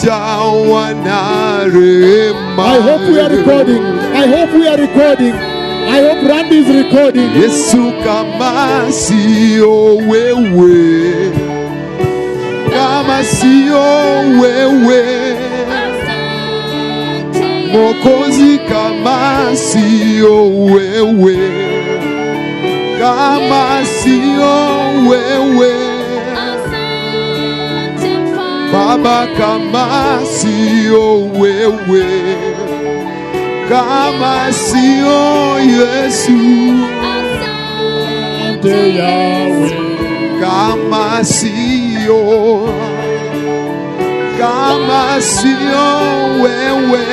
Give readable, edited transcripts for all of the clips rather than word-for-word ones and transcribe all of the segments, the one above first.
umejawa na rehema. I hope we are recording. I hope we are recording. I hope Randy is recording. Yesu, kama sio wewe, kama sio wewe, Mwokozi, kama sio wewe, kama sio wewe, Baba, kama sio wewe, kama sio Yesu, kama sio wewe,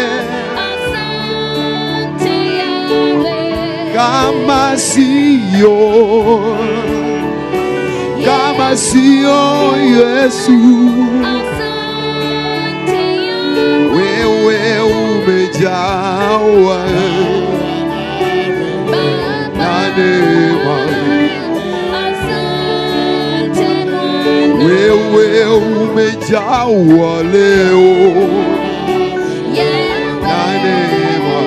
kama sio Yesu, wewe umejawa na neema, wewe umejawa leo na neema,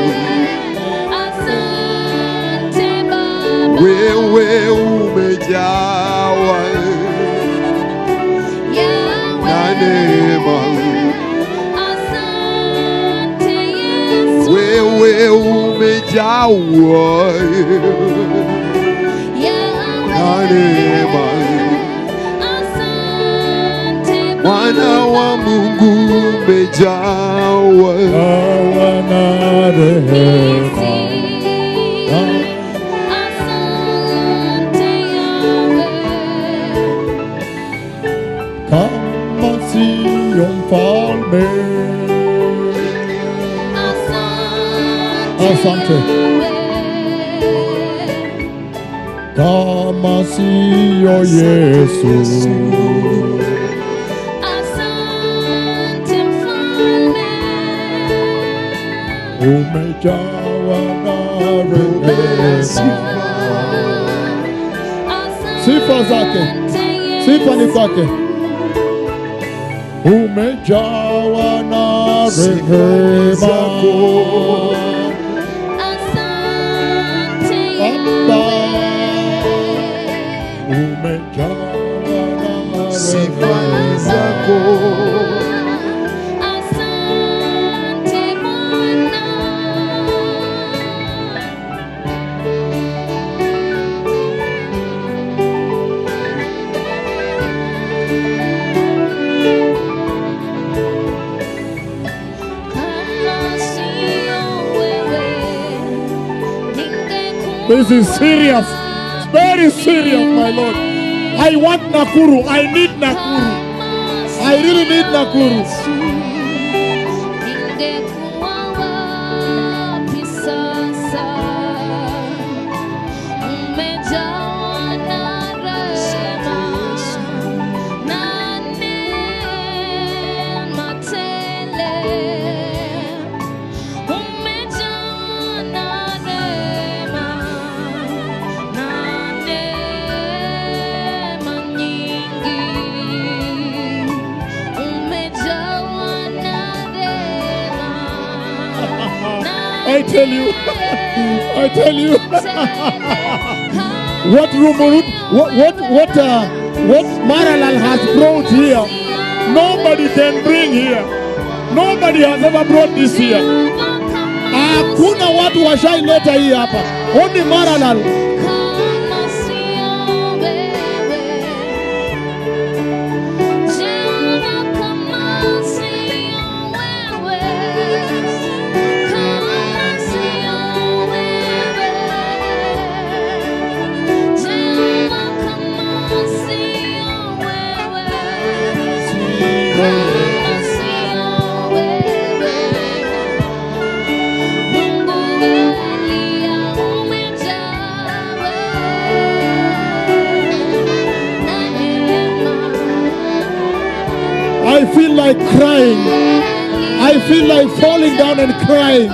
wewe umejawa na neema, wewe umejawa na neema, Mwana wa Mungu umejawa na rehema. Kama sio mfalme, asante. Kama sio Yesu, umejawa na rehema. Sifa zake, sifa ni kwake. Umejawa na rehema, Baba, umejawa na sifa zako. This is serious, very serious, my Lord. I want Nakuru. I need Nakuru. I really need Nakuru. I tell you, what Maralal has brought here, nobody can bring here. Nobody has ever brought this here. Hakuna watu washaileta hii hapa. Only Maralal. I feel like crying. I feel like falling down and crying.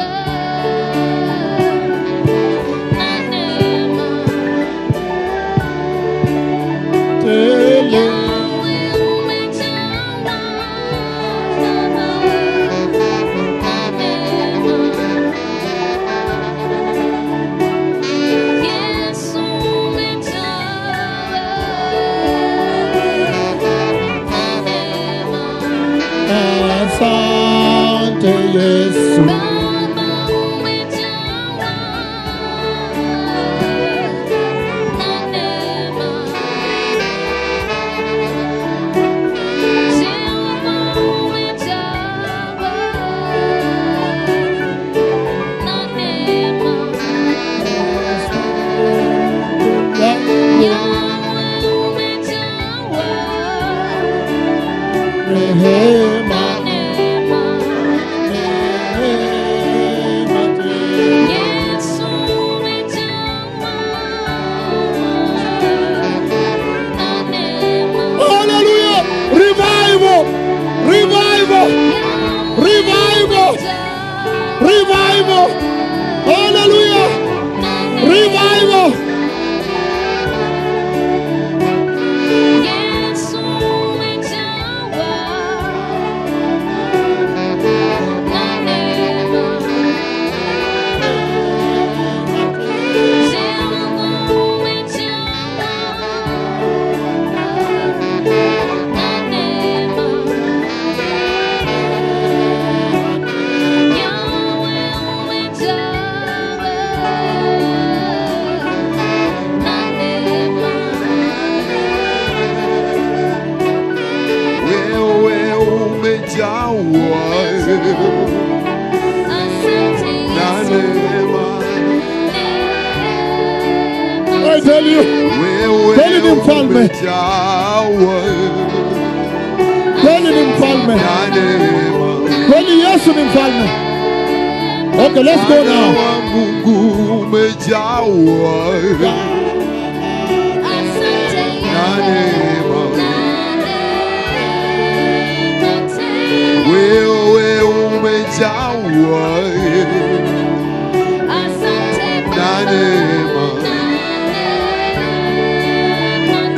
Hallelujah. Revival. I tell you, kweli ni mfalme, kweli ni mfalme, kweli Yesu ni mfalme. Okay, let's go now. Wewe umejawa na neema,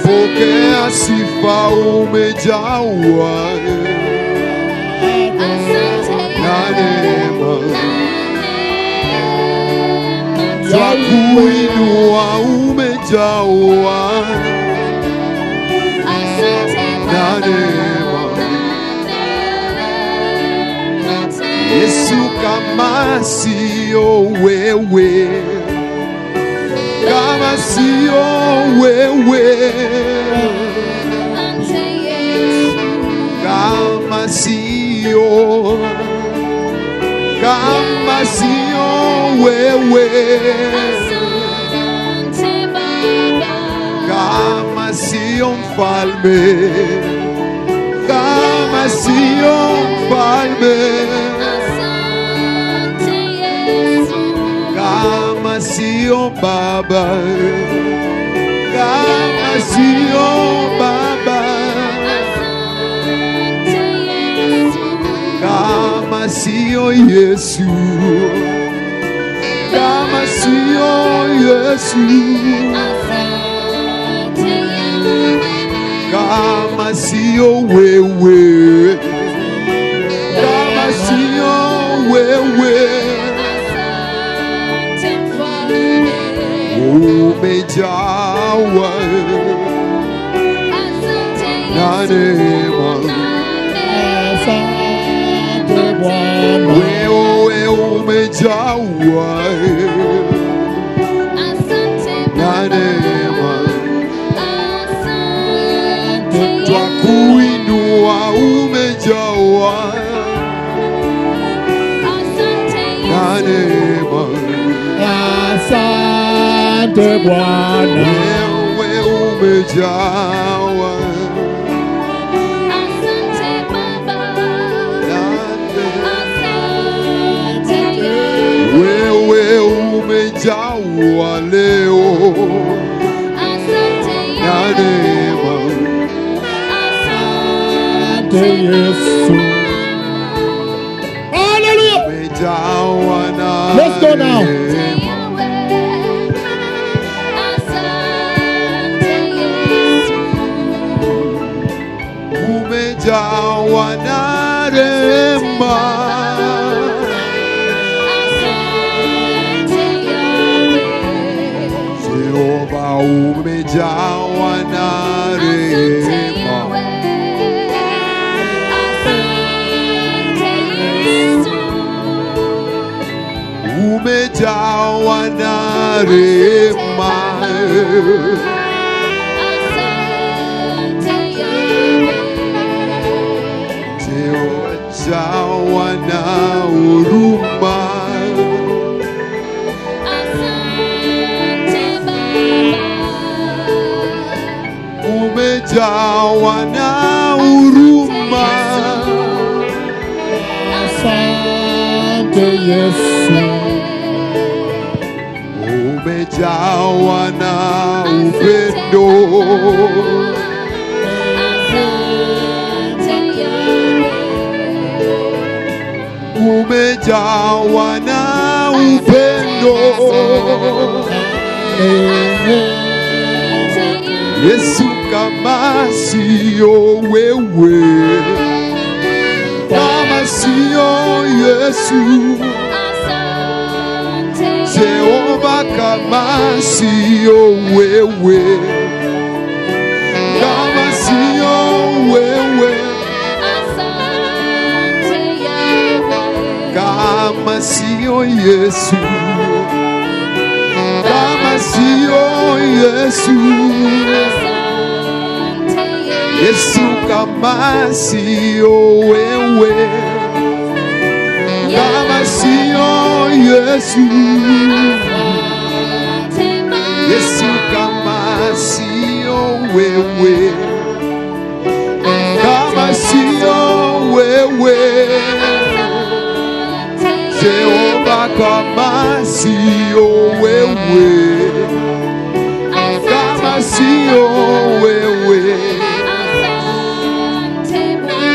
pokea sifa. Umejawa na neema, twakuinua. Umejawa na neema, Yesu, kama sio wewe, kama sio wewe, kama sio wewe, kama sio mfalme, kama sio mfalme, kama sio baba, kama sio baba, kama sio Yesu, kama sio Yesu, kama sio wewe, kama sio wewe, umejawa na neema. Asante Bwana, wewe umejawa na neema, twakuinua. Umejawa na neema, asante Bwana, wewe umejawa umejawa leo na neema. Asante Yesu. Hallelujah. Umejawa na let's go now. Umejawa na neema, Jehova umejawa na rehema, umejawa na rehema, Jehova jawa na huruma, umejawa na huruma, Asante Yesu. umejawa na upendo, umejawa na upendo, Yesu kama sio wewe, kama sio Yesu, Jehova kama sio wewe, kama sio wewe, kama sio Yesu, kama sio Yesu, Yesu kama sio wewe, kama sio Yesu, Yesu kama sio wewe, kama sio wewe, Jehova kama sio wewe, kama sio wewe,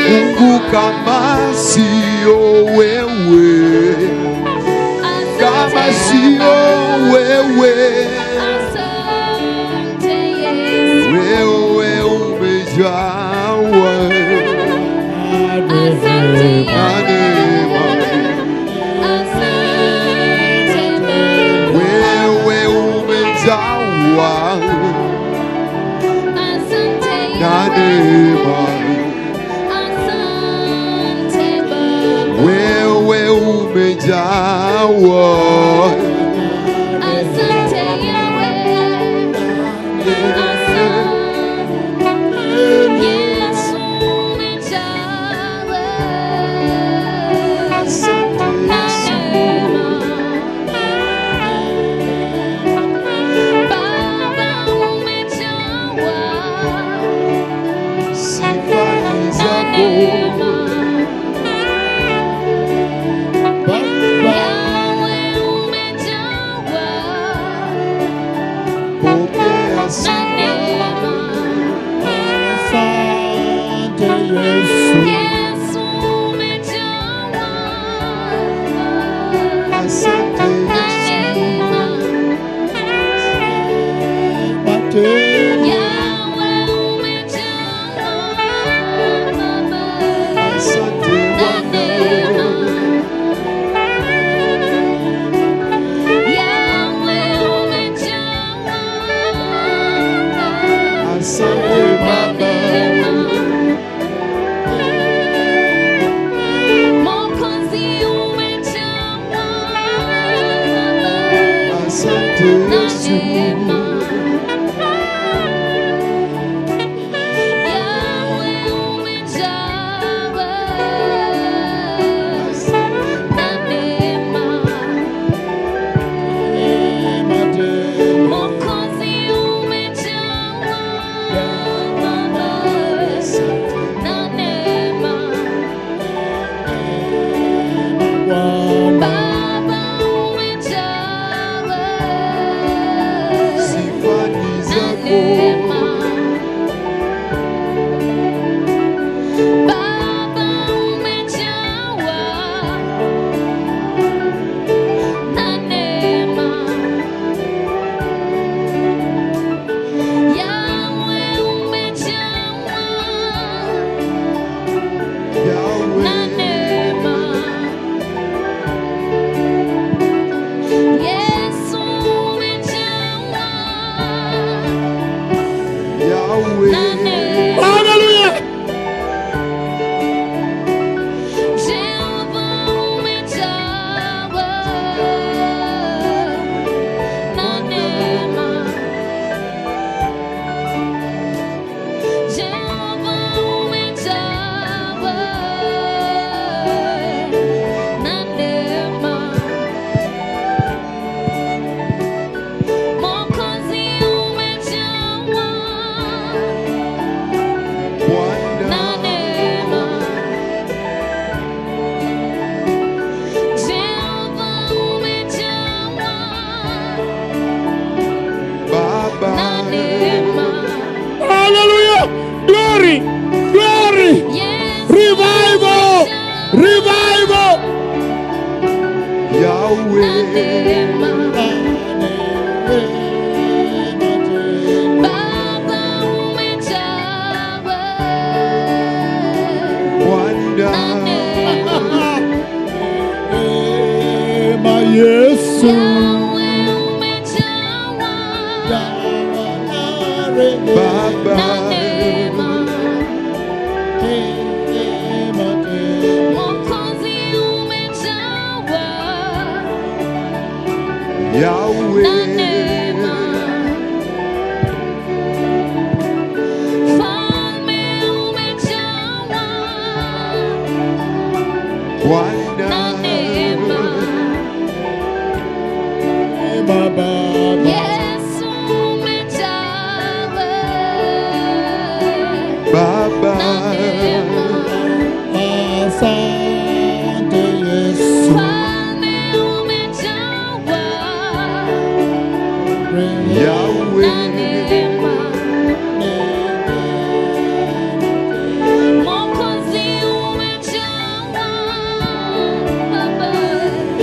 Mungu kama sio wewe, kama sio wewe, wewe umejawa na neema, wewe umejawa na neema, wewe umejawa Revival! Yahweh. Baba, na neema. Mwokozi umejawa na Yahweh, neema. Mfalme umejawa Bwana, na neema. Baba, Yesu umejawa Baba, na neema. asante Yesu. Mfalme umejawa Yahweh, na neema. Mwokozi umejawa Baba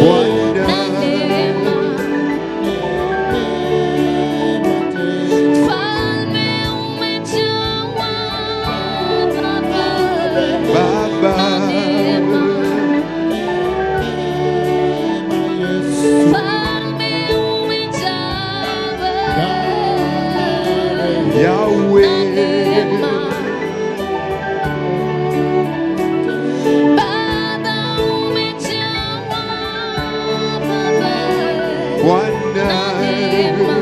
Bwana, na neema. Mfalme umejawa Baba Baba, na neema. Mfalme umejawa Yahweh, Baba umejawa Baba Bwana, na neema.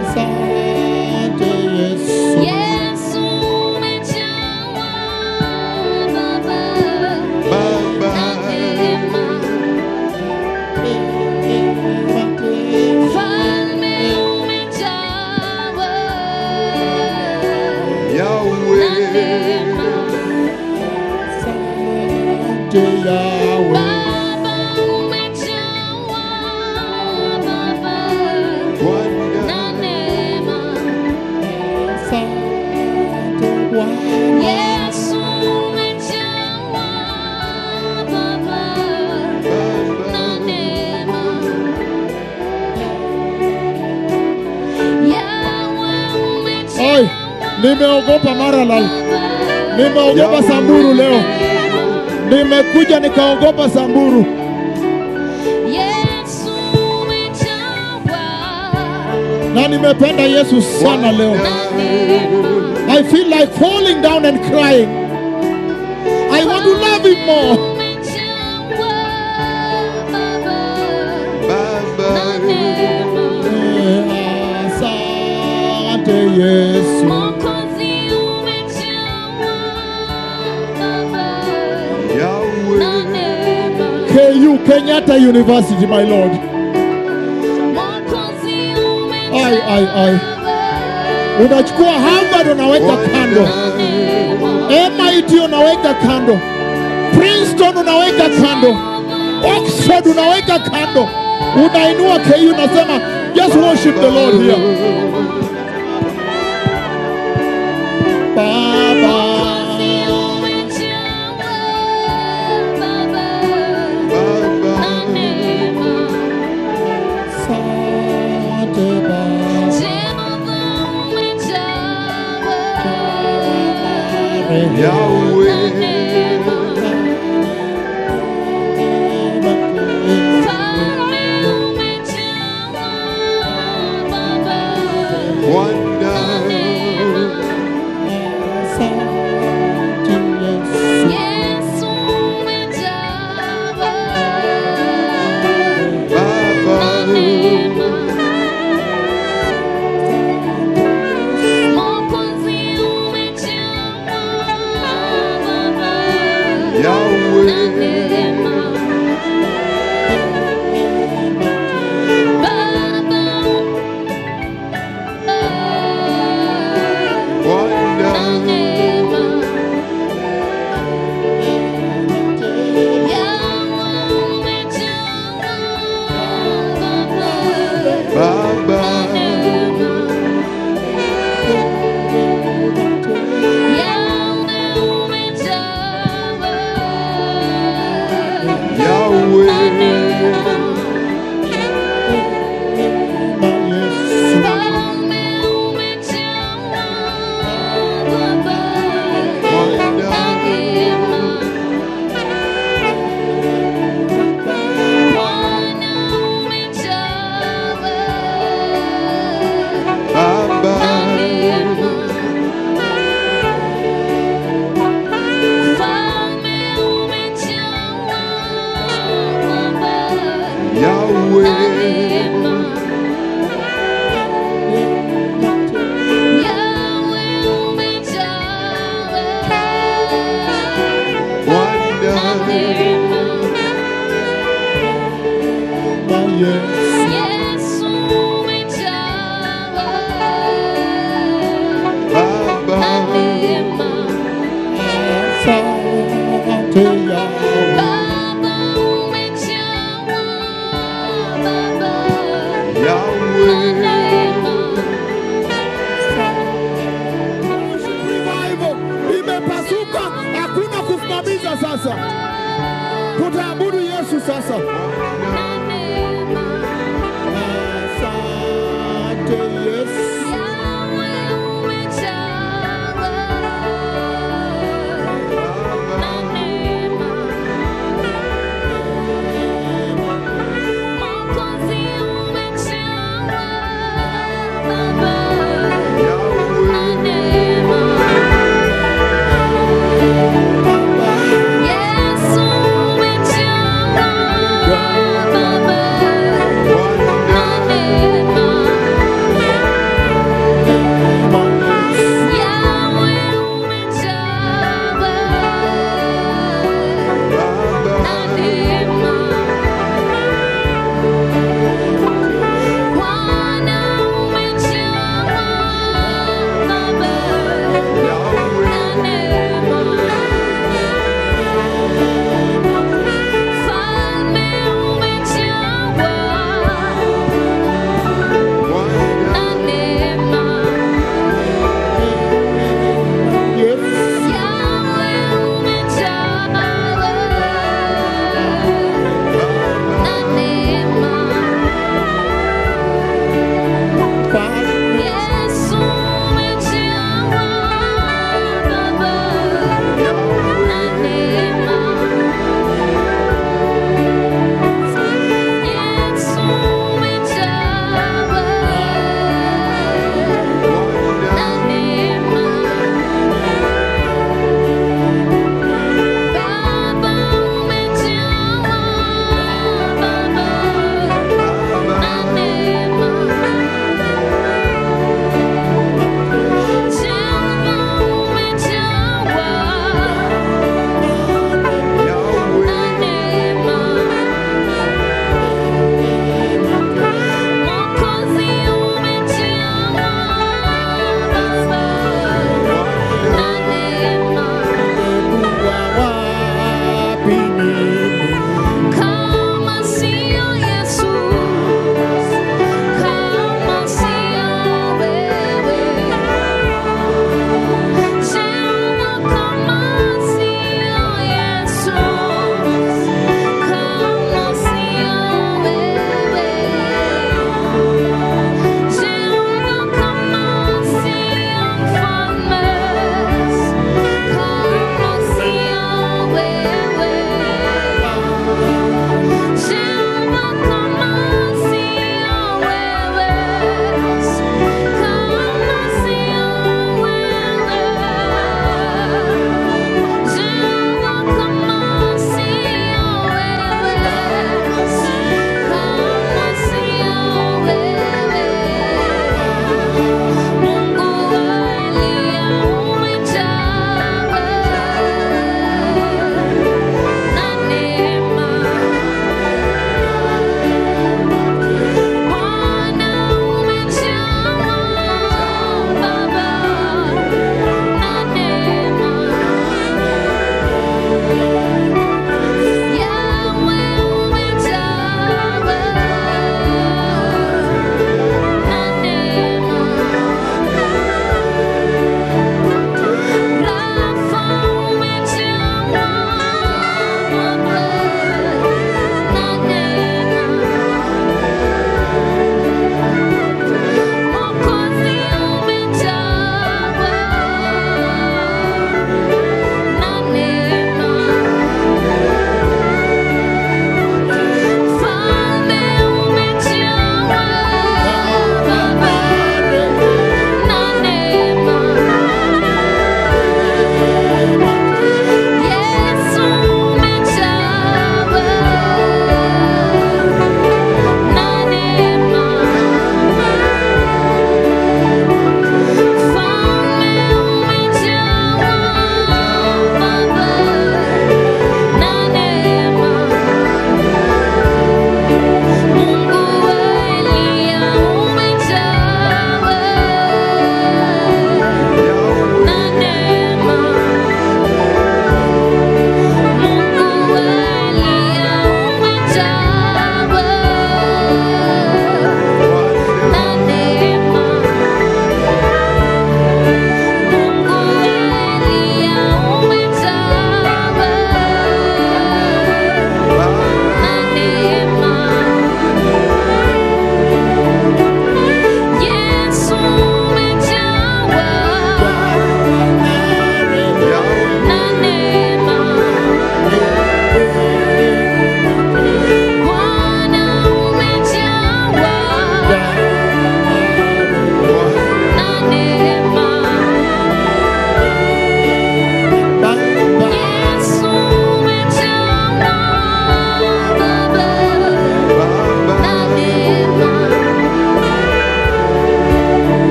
Asante Yesu. Yesu umejawa Baba Baba, na neema. Mfalme umejawa na Yahweh, neema. Asante Yahweh. Baba umejawa Baba Bwana, na neema. Asante Bwana. Yesu umejawa Baba na neema. Yahweh Oi, umejawa nimeogopa Maralal. Baba Nimeogopa Yahweh. Samburu leo. neema. Nimekuja nikaogopa Samburu. Yesu umejawa Na nimependa Yesu sana leo. na neema. I feel like falling down and crying. I want to love him more. Umejawa Baba Baba, na neema. Asante Yesu. Mwokozi umejawa Baba na Yahweh, neema. KU Kenyatta University, my Lord. Mwokozi Ai, ai, ai. umejawa Unachukua Harvard unaweka kando. na neema. MIT unaweka kando. Princeton unaweka kando. Oxford unaweka kando. Unainua KU unasema just worship the Lord here. Baba. Mwokozi umejawa Baba Baba, na neema. Asante Baba. Jehova umejawa Yahweh, na neema. Mfalme umejawa Baba Bwana, na neema. Asante Yesu. Yesu umejawa Baba, na neema. Mwokozi umejawa Baba na Yahweh, neema. Baba Bwana, na neema. Yahweh umejawa Baba Baba, na neema. Yahweh umejawa na Yahweh, neema. Yesu. Mfalme umejawa Baba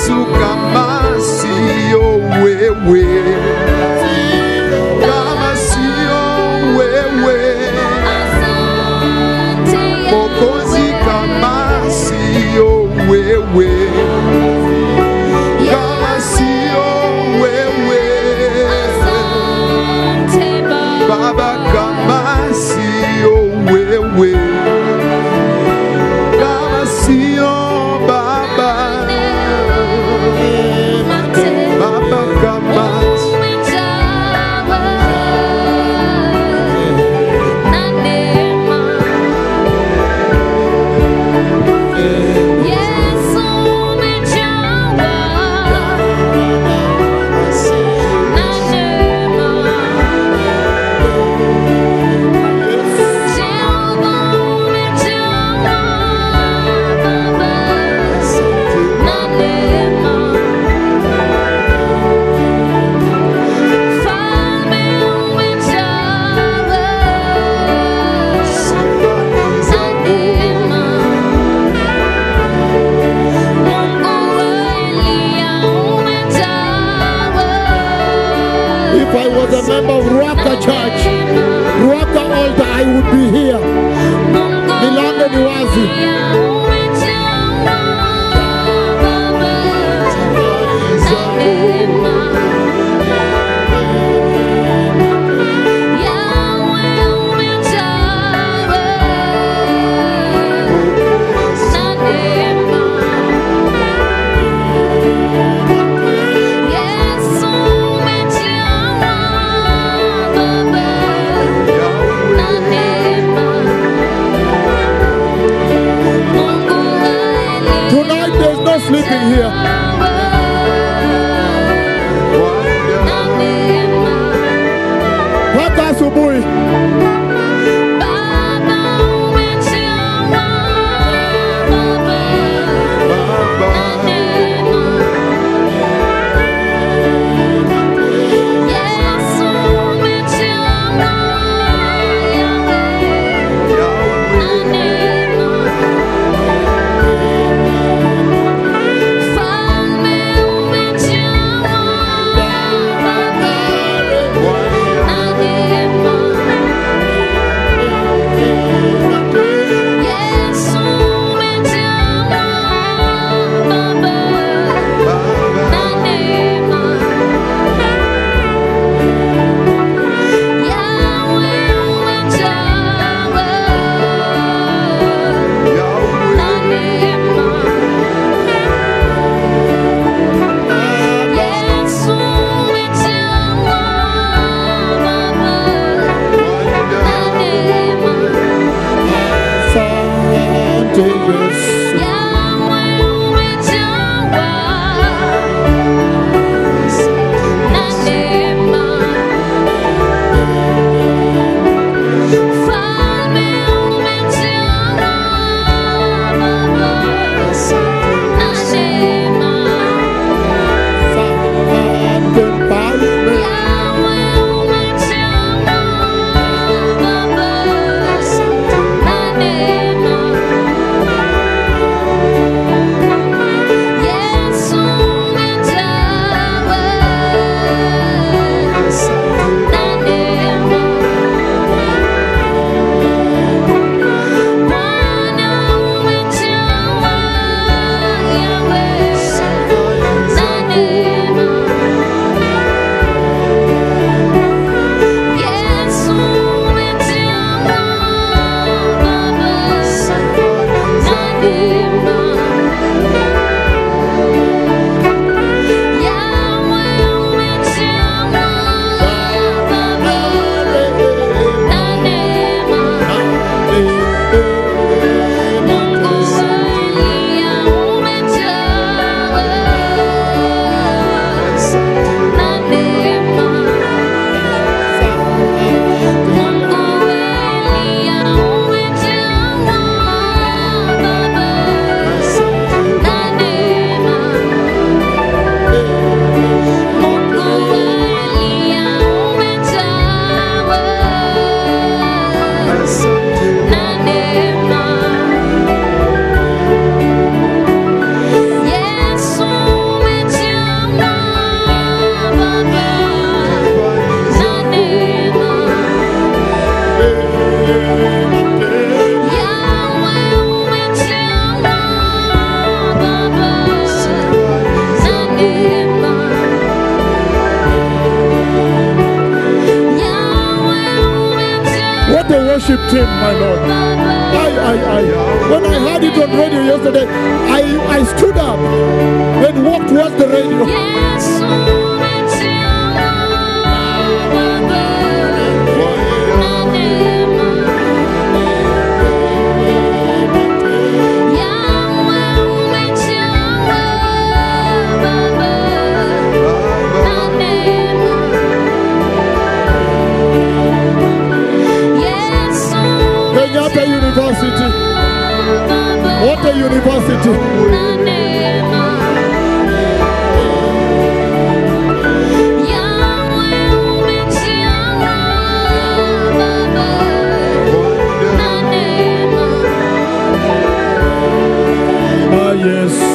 Yesu kama sio wewe, kama sio wewe, Mwokozi kama sio wewe, kama sio wewe, Baba kama sio wewe, kama sio Baba, Baba kama If I was a member of Ruaka Church, Ruaka Altar, I would be here. Milango ni wazi. Tonight there's no sleeping here. Mpaka asubuhi. him, my Lord. When I heard it on radio yesterday, I stood up and walked towards the radio. Kenyatta University. What a university. Ah, yes.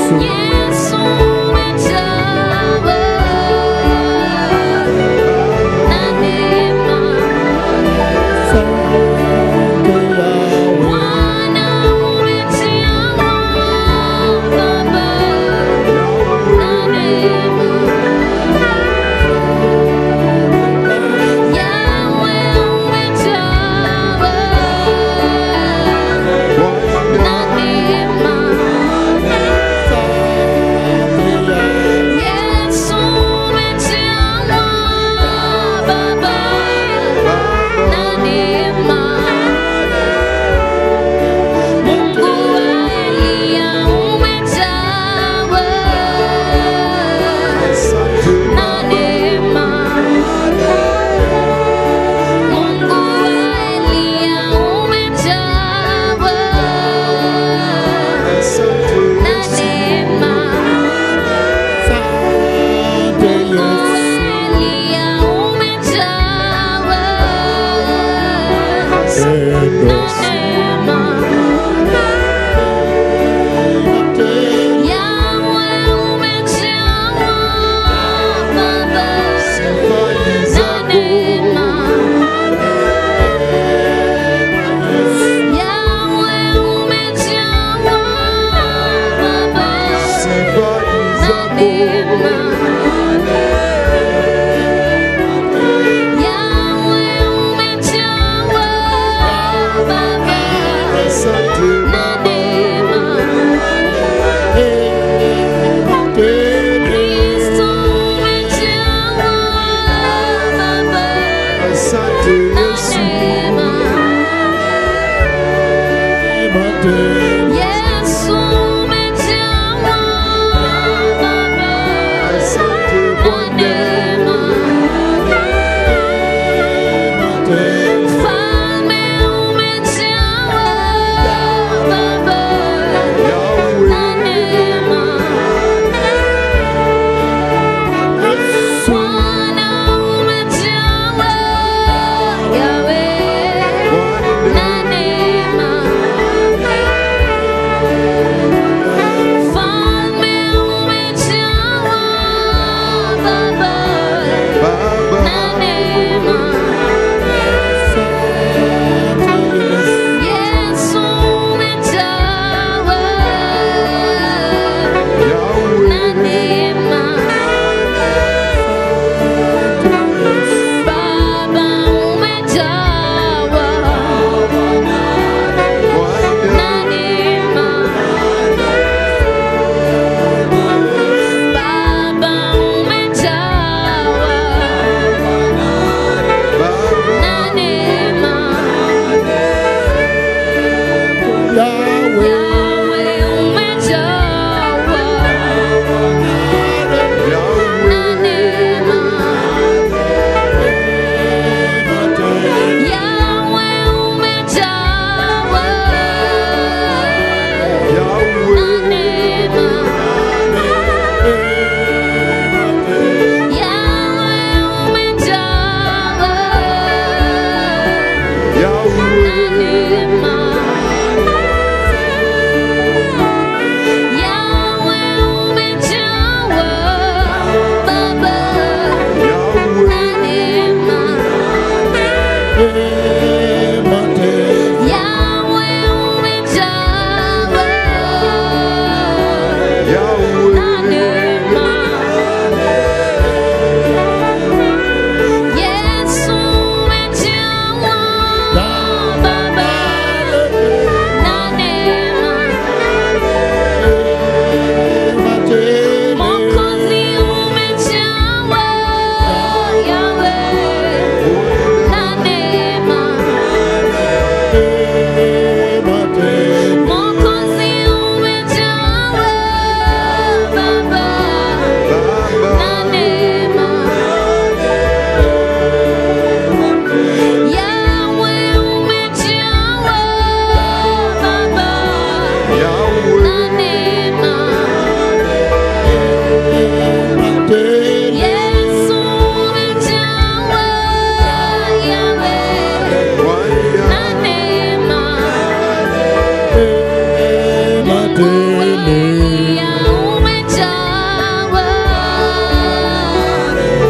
Elia umejawa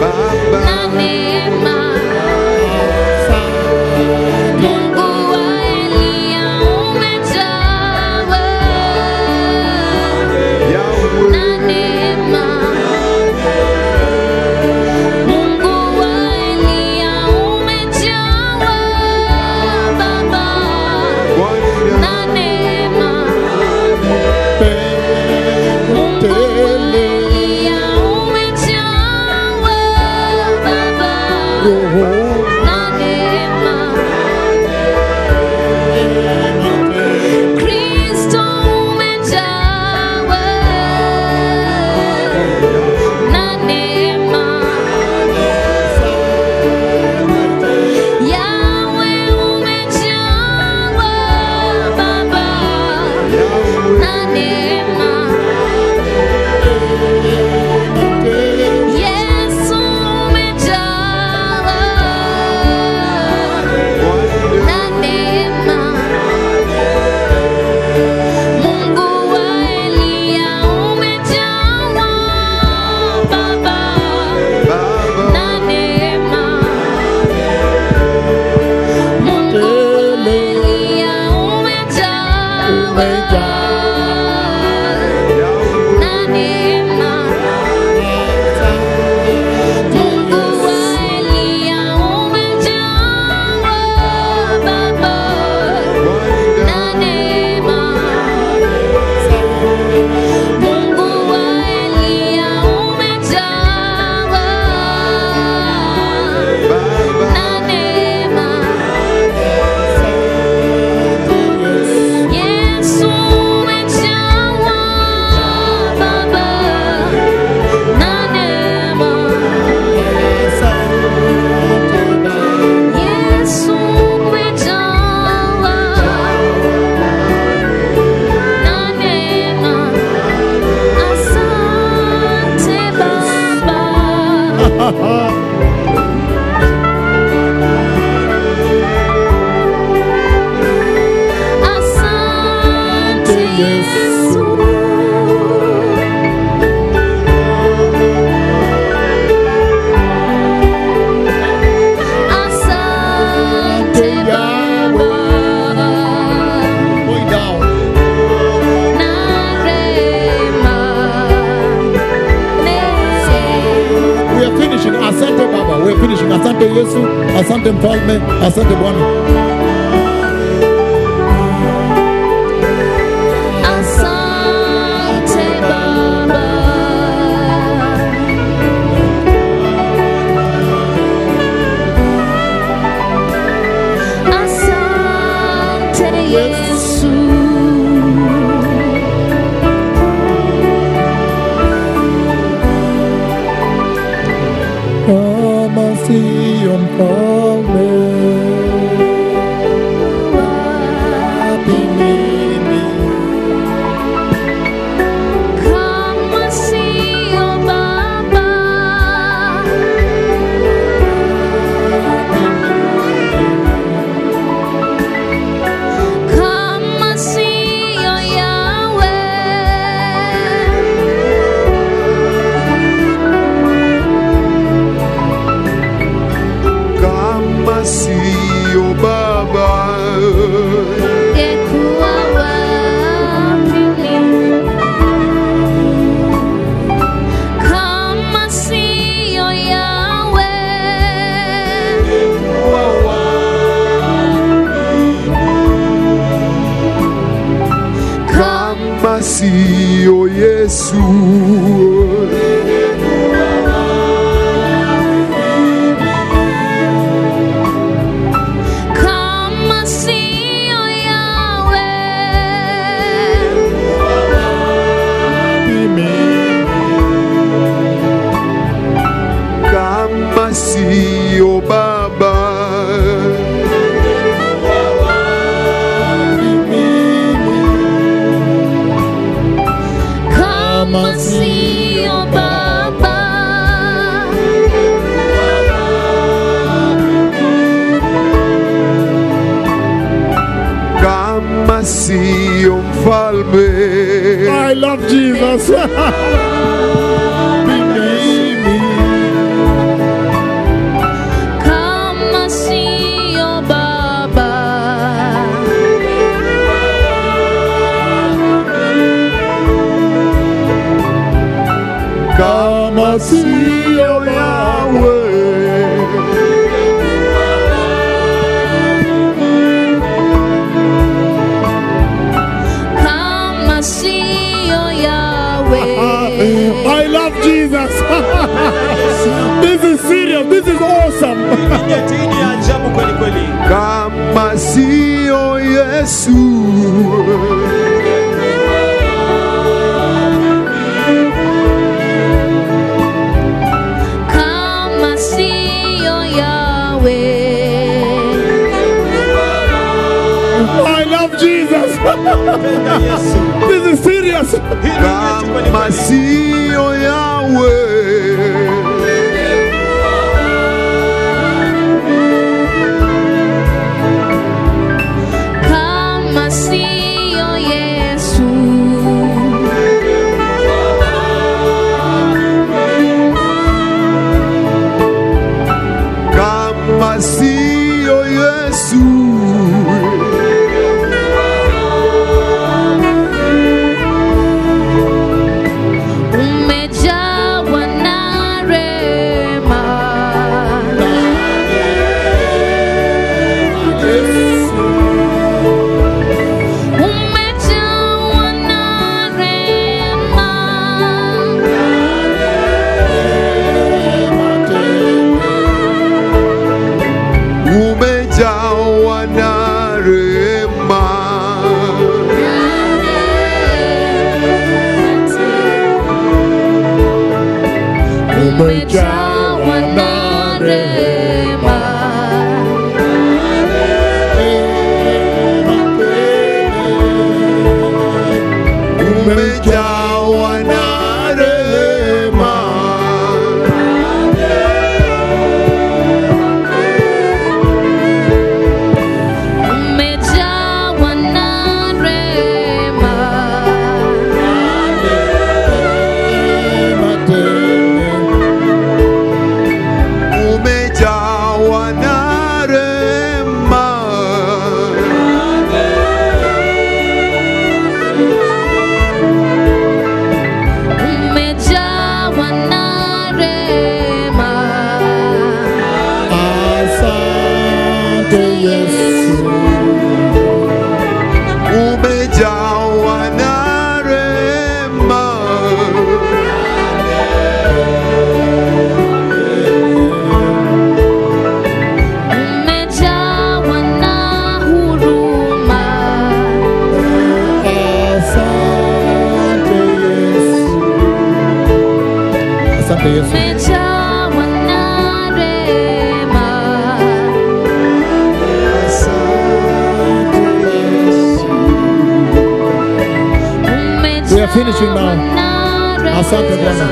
Baba, na neema. Mungu wa Elia umejawa Yahweh, na neema. Mungu wa Elia umejawa Baba Bwana, na neema. Mungu wa Elia umejawa Baba na neema. Kristo umejawa na neema. Yahweh umejawa Baba na neema. Yesu umejawa na neema. Mungu wa Elia umejawa Baba Baba, na neema. Mungu wa Elia umejawa Yahweh, na neema. Mungu wa Elia umejawa Baba Bwana, na neema. Mungu wa Elia umejawa Baba, na neema. Yesu umejawa Baba na neema. Yesu umejawa na neema. Asante Baba. Asante Yesu. Asante Baba Going down. na rehema. We are finishing. Asante Baba. We are finishing. Asante Yesu. Asante Mfalme. Asante Bwana. Asante Baba. Asante Yesu. Kama sio mfalme, wapi mimi? Kama sio Baba, kama sio Yahweh, kama sio Baba, ungekuwa wapi mimi? Kama sio Yahweh, kama sio Yesu, kama sio Yahweh, kama sio Baba, kama sio Baba, kama sio Mfalme, Yawe. I love Jesus. Kama sio Baba, Kama sio Yawe. kama sio Yahweh. I love Jesus. This is serious. This is awesome. Hii ni ajabu kweli kweli. Kama sio Yesu. Kama sio Yahweh. I love Jesus. Penda Yesu. This is serious. Hii ni yetu kweli Kama kweli. sio Yawe. Kama sio Yesu. Kama sio Yesu. Umejawa na rehema. Umejawa na rehema. Umejawa na rehema. Umejawa na rehema. Umejawa na rehema. Umejawa na rehema. Umejawa na rehema. Umejawa na rehema. Asante Yesu. Umejawa na rehema. Umejawa na huruma. Asante Yesu. Asante Yesu. Umejawa na rehema. We are finishing now. Asante Bwana.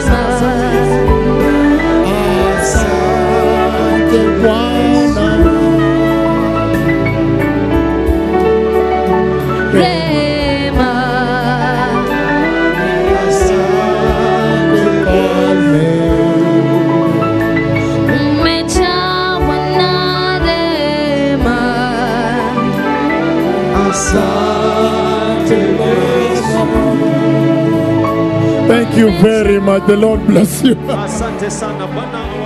Asante Bwana. Rehema. Asante Mfalme. Umejawa na rehema. Asante Yesu. Thank you very much. The Lord bless you. Asante sana Bwana.